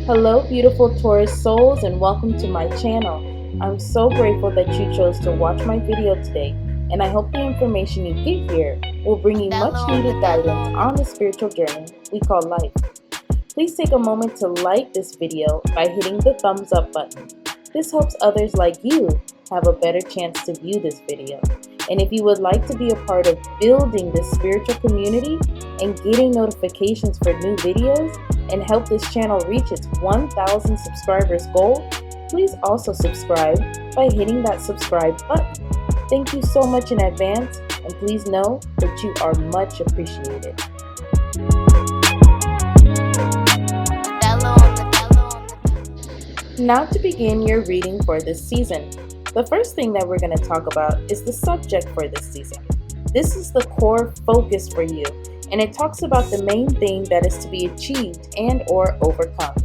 Hello, beautiful Taurus souls, and welcome to my channel. I'm so grateful that you chose to watch my video today, and I hope the information you get here will bring you much needed guidance on the spiritual journey we call life. Please take a moment to like this video by hitting the thumbs up button. This helps others like you have a better chance to view this video. And if you would like to be a part of building this spiritual community and getting notifications for new videos and help this channel reach its 1,000 subscribers goal, please also subscribe by hitting that subscribe button. Thank you so much in advance, and please know that you are much appreciated. Now to begin your reading for this season. The first thing that we're going to talk about is the subject for this season. This is the core focus for you, and it talks about the main thing that is to be achieved and or overcome.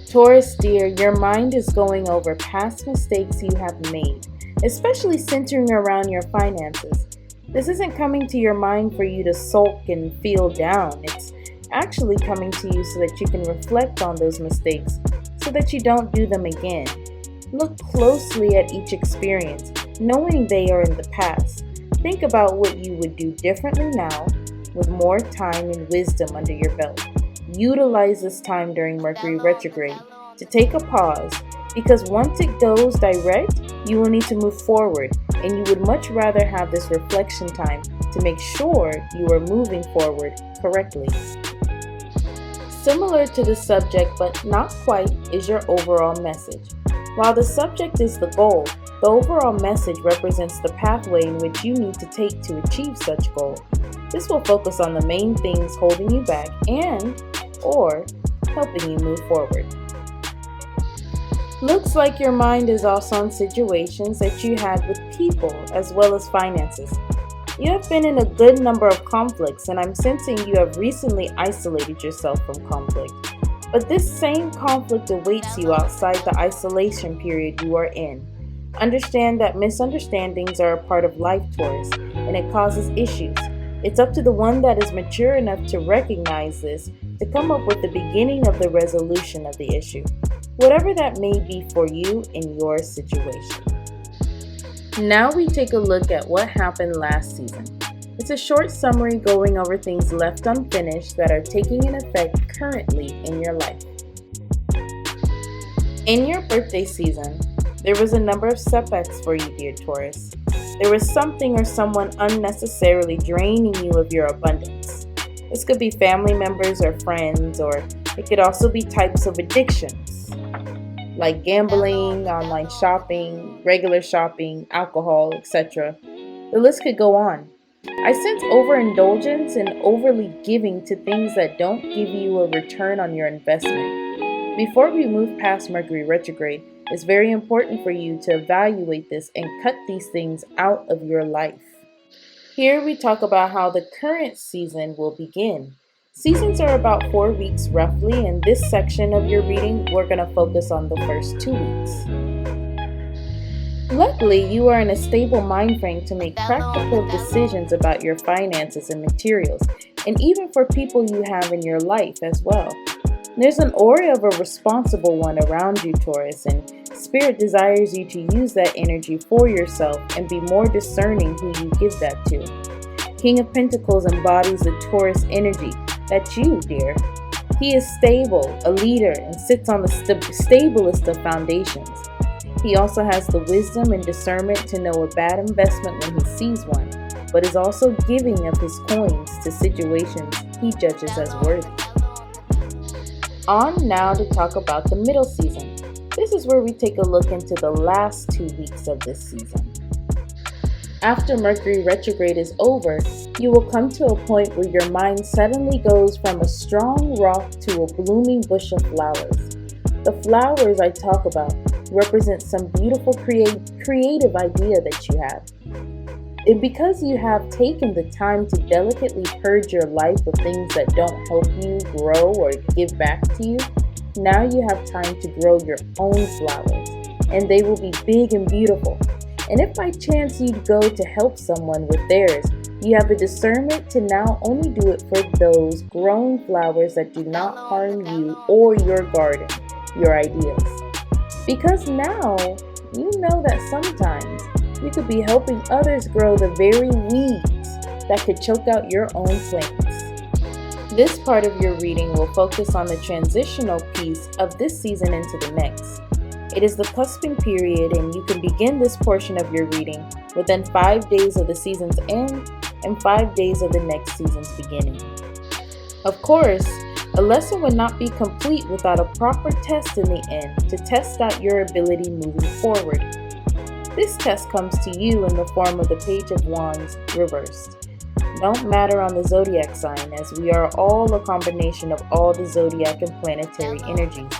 Taurus dear, your mind is going over past mistakes you have made, especially centering around your finances. This isn't coming to your mind for you to sulk and feel down. It's actually coming to you so that you can reflect on those mistakes so that you don't do them again. Look closely at each experience, knowing they are in the past. Think about what you would do differently now with more time and wisdom under your belt. Utilize this time during Mercury retrograde to take a pause, because once it goes direct, you will need to move forward, and you would much rather have this reflection time to make sure you are moving forward correctly. Similar to the subject, but not quite, is your overall message. While the subject is the goal, the overall message represents the pathway in which you need to take to achieve such goal. This will focus on the main things holding you back and or helping you move forward. Looks like your mind is also on situations that you had with people as well as finances. You have been in a good number of conflicts, and I'm sensing you have recently isolated yourself from conflict. But this same conflict awaits you outside the isolation period you are in. Understand that misunderstandings are a part of life, Taurus, and it causes issues. It's up to the one that is mature enough to recognize this to come up with the beginning of the resolution of the issue, whatever that may be for you in your situation. Now we take a look at what happened last season. It's a short summary going over things left unfinished that are taking an effect currently in your life. In your birthday season, there was a number of setbacks for you, dear Taurus. There was something or someone unnecessarily draining you of your abundance. This could be family members or friends, or it could also be types of addictions like gambling, online shopping, regular shopping, alcohol, etc. The list could go on. I sense overindulgence and overly giving to things that don't give you a return on your investment. Before we move past Mercury retrograde, it's very important for you to evaluate this and cut these things out of your life. Here we talk about how the current season will begin. Seasons are about 4 weeks roughly. In this section of your reading, we're going to focus on the first 2 weeks. Luckily, you are in a stable mind frame to make practical decisions about your finances and materials, and even for people you have in your life as well. There's an aura of a responsible one around you, Taurus, and Spirit desires you to use that energy for yourself and be more discerning who you give that to. King of Pentacles embodies the Taurus energy. That's you, dear. He is stable, a leader, and sits on the stablest of foundations. He also has the wisdom and discernment to know a bad investment when he sees one, but is also giving of his coins to situations he judges as worthy. On now to talk about the middle season. This is where we take a look into the last 2 weeks of this season. After Mercury retrograde is over, you will come to a point where your mind suddenly goes from a strong rock to a blooming bush of flowers. The flowers I talk about represent some beautiful creative idea that you have. And because you have taken the time to delicately purge your life of things that don't help you grow or give back to you, now you have time to grow your own flowers, and they will be big and beautiful. And if by chance you go to help someone with theirs, You have the discernment to now only do it for those growing flowers that do not harm you or your garden, your ideas. Because now you know that sometimes you could be helping others grow the very weeds that could choke out your own plants. This part of your reading will focus on the transitional piece of this season into the next. It is the cusping period, and you can begin this portion of your reading within 5 days of the season's end and 5 days of the next season's beginning. Of course, a lesson would not be complete without a proper test in the end to test out your ability moving forward. This test comes to you in the form of the Page of Wands reversed. Don't matter on the zodiac sign, as we are all a combination of all the zodiac and planetary energies.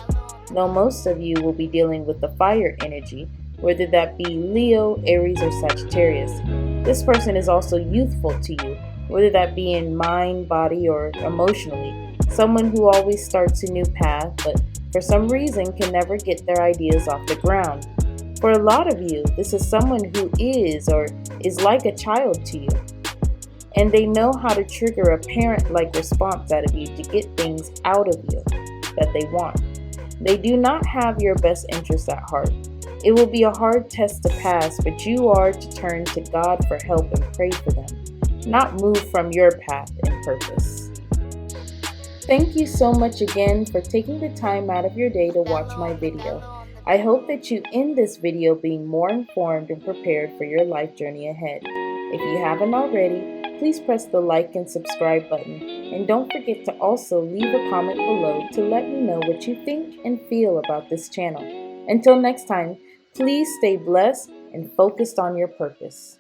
Though most of you will be dealing with the fire energy, whether that be Leo, Aries, or Sagittarius. This person is also youthful to you, whether that be in mind, body, or emotionally. Someone who always starts a new path, but for some reason can never get their ideas off the ground. For a lot of you, this is someone who is or is like a child to you, and they know how to trigger a parent-like response out of you to get things out of you that they want. They do not have your best interests at heart. It will be a hard test to pass, but you are to turn to God for help and pray for them, not move from your path and purpose. Thank you so much again for taking the time out of your day to watch my video. I hope that you end this video being more informed and prepared for your life journey ahead. If you haven't already, please press the like and subscribe button, and don't forget to also leave a comment below to let me know what you think and feel about this channel. Until next time, please stay blessed and focused on your purpose.